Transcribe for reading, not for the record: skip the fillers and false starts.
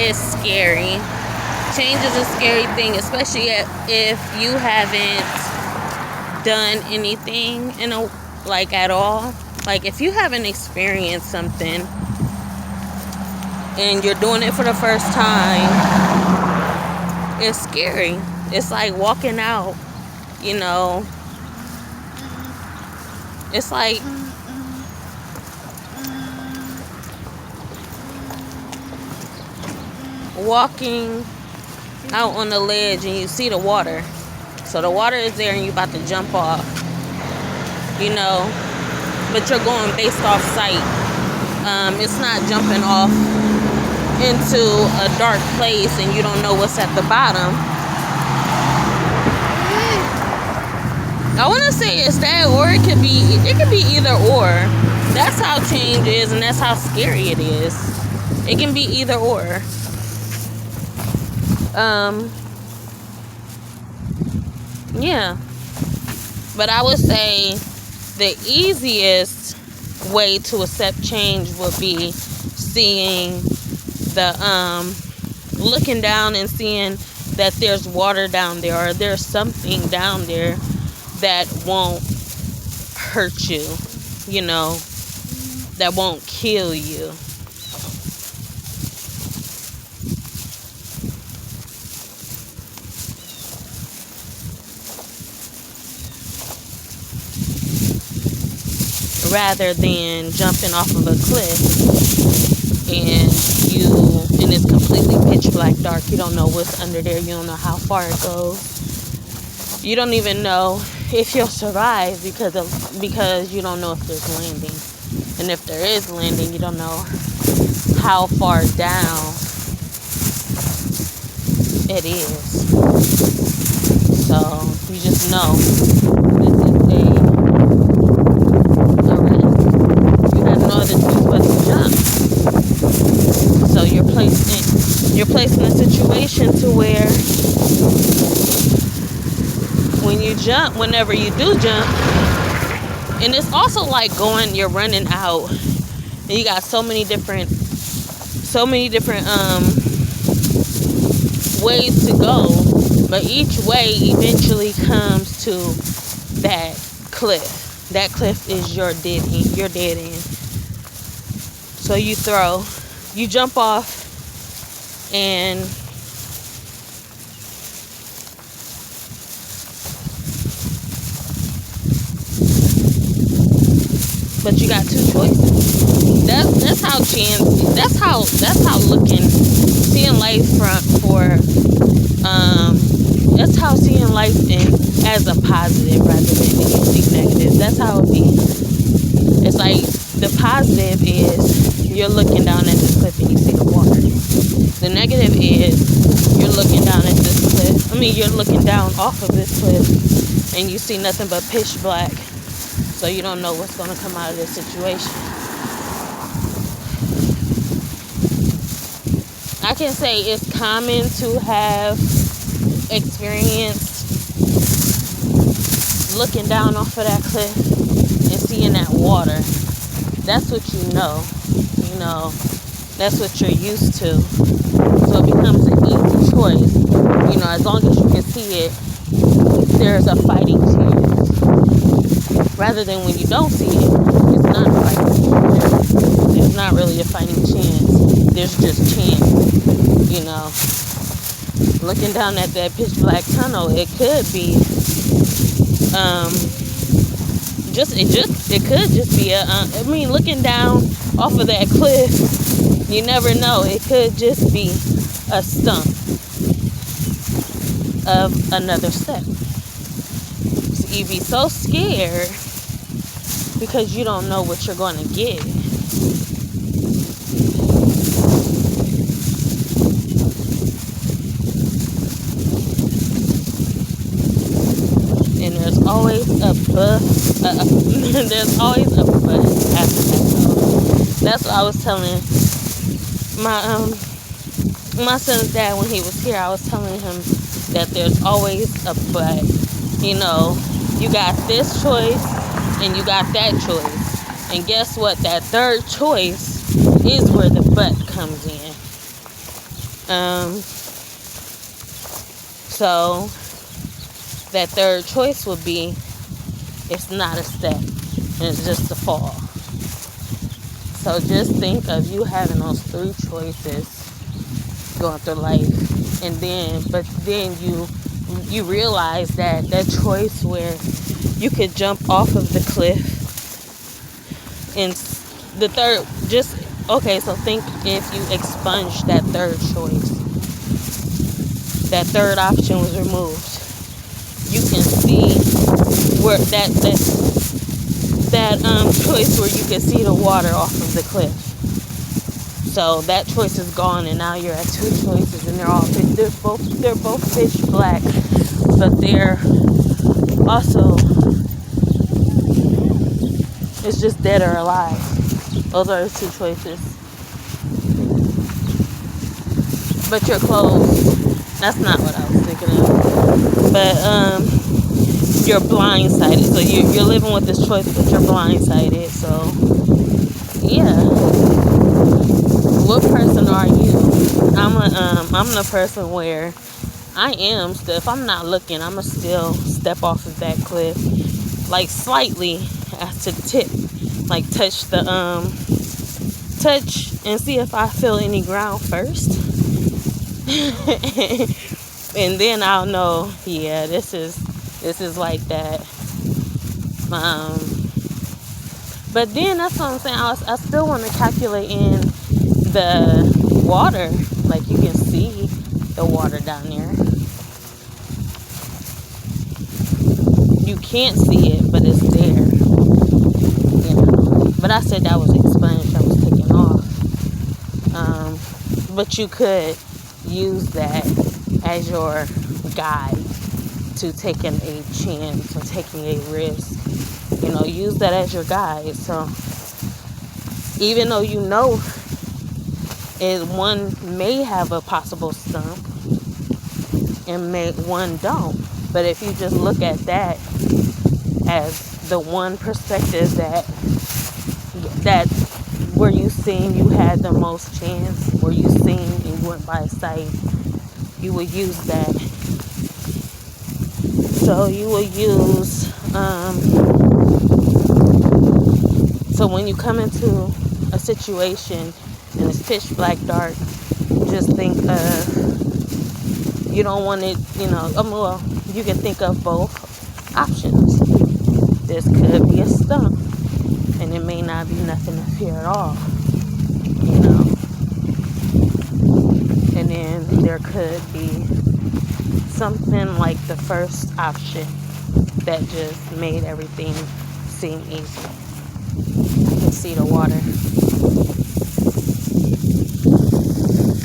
is scary. Change is a scary thing, especially if you haven't done anything at all. Like if you haven't experienced something and you're doing it for the first time, it's scary. It's like walking out, it's like walking out on the ledge and you see the water. So the water is there and you're about to jump off, but you're going based off sight. It's not jumping off into a dark place and you don't know what's at the bottom. I want to say it's that, or it could be either or. That's how change is, and that's how scary it is. It can be either or. Yeah. But I would say the easiest way to accept change would be seeing looking down and seeing that there's water down there, or there's something down there that won't hurt you, that won't kill you. Rather than jumping off of a cliff and it's completely pitch black dark. You don't know what's under there. You don't know how far it goes. You don't even know if you'll survive because you don't know if there's landing. And if there is landing, you don't know how far down it is. So you just know this is a risk. You have no other choice but to jump. So you're placed in a situation to where whenever you do jump, and it's also like you're running out and you got so many different ways to go, but each way eventually comes to that cliff. That cliff is your dead end. So you jump off, and but you got two choices. That's how seeing life that's how seeing life as a positive rather than anything negative. That's how it be. It's like the positive is you're looking down at this cliff and you see the water. The negative is you're looking down at this cliff. You're looking down off of this cliff and you see nothing but pitch black. So you don't know what's going to come out of this situation. I can say it's common to have experienced looking down off of that cliff and seeing that water. That's what you know. That's what you're used to. So it becomes an easy choice. As long as you can see it, there's a fighting chance. Rather than when you don't see it, it's not a fighting chance. There's not really a fighting chance. There's just chance. Looking down at that pitch black tunnel, it could be it could just be looking down off of that cliff, you never know. It could just be a stump of another step. So you'd be so scared because you don't know what you're going to get. And there's always a but. There's always a but after that. That's what I was telling my son's dad when he was here. I was telling him that there's always a but. You got this choice and you got that choice. And guess what? That third choice is where the but comes in. So that third choice would be, it's not a step, it's just a fall. So just think of you having those three choices going through life, and then you realize that choice where you could jump off of the cliff, and the third, just okay, so think if you expunge that third choice, that third option was removed, you can see where that choice where you can see the water off of the cliff. So that choice is gone, and now you're at two choices, and they're both pitch black, but they're also, it's just dead or alive. Those are the two choices. But you're close. That's not what I was thinking of. But you're blindsided. So you're living with this choice, but you're blindsided. So yeah. What person are you? I'm the person where I am still, if I'm not looking, I'ma still step off of that cliff, like slightly as to tip, like touch and see if I feel any ground first. And then I'll know, yeah, this is like that. But then that's what I'm saying. I still want to calculate in the water, like you can see the water down there. You can't see it, but it's there. You know. But I said that was expunged. That was taken off. But you could use that as your guide to taking a chance or taking a risk. You know, use that as your guide. So even though you know one may have a possible stump and one don't, but if you just look at that as the one perspective that where you seen you had the most chance, where you seen and went by sight, you would use that. So you will use so when you come into a situation and it's pitch black dark, just think of, you don't want it, you know, well, you can think of both options. This could be a stump, and it may not be nothing to fear at all, you know. And then there could be something like the first option that just made everything seem easy. You can see the water.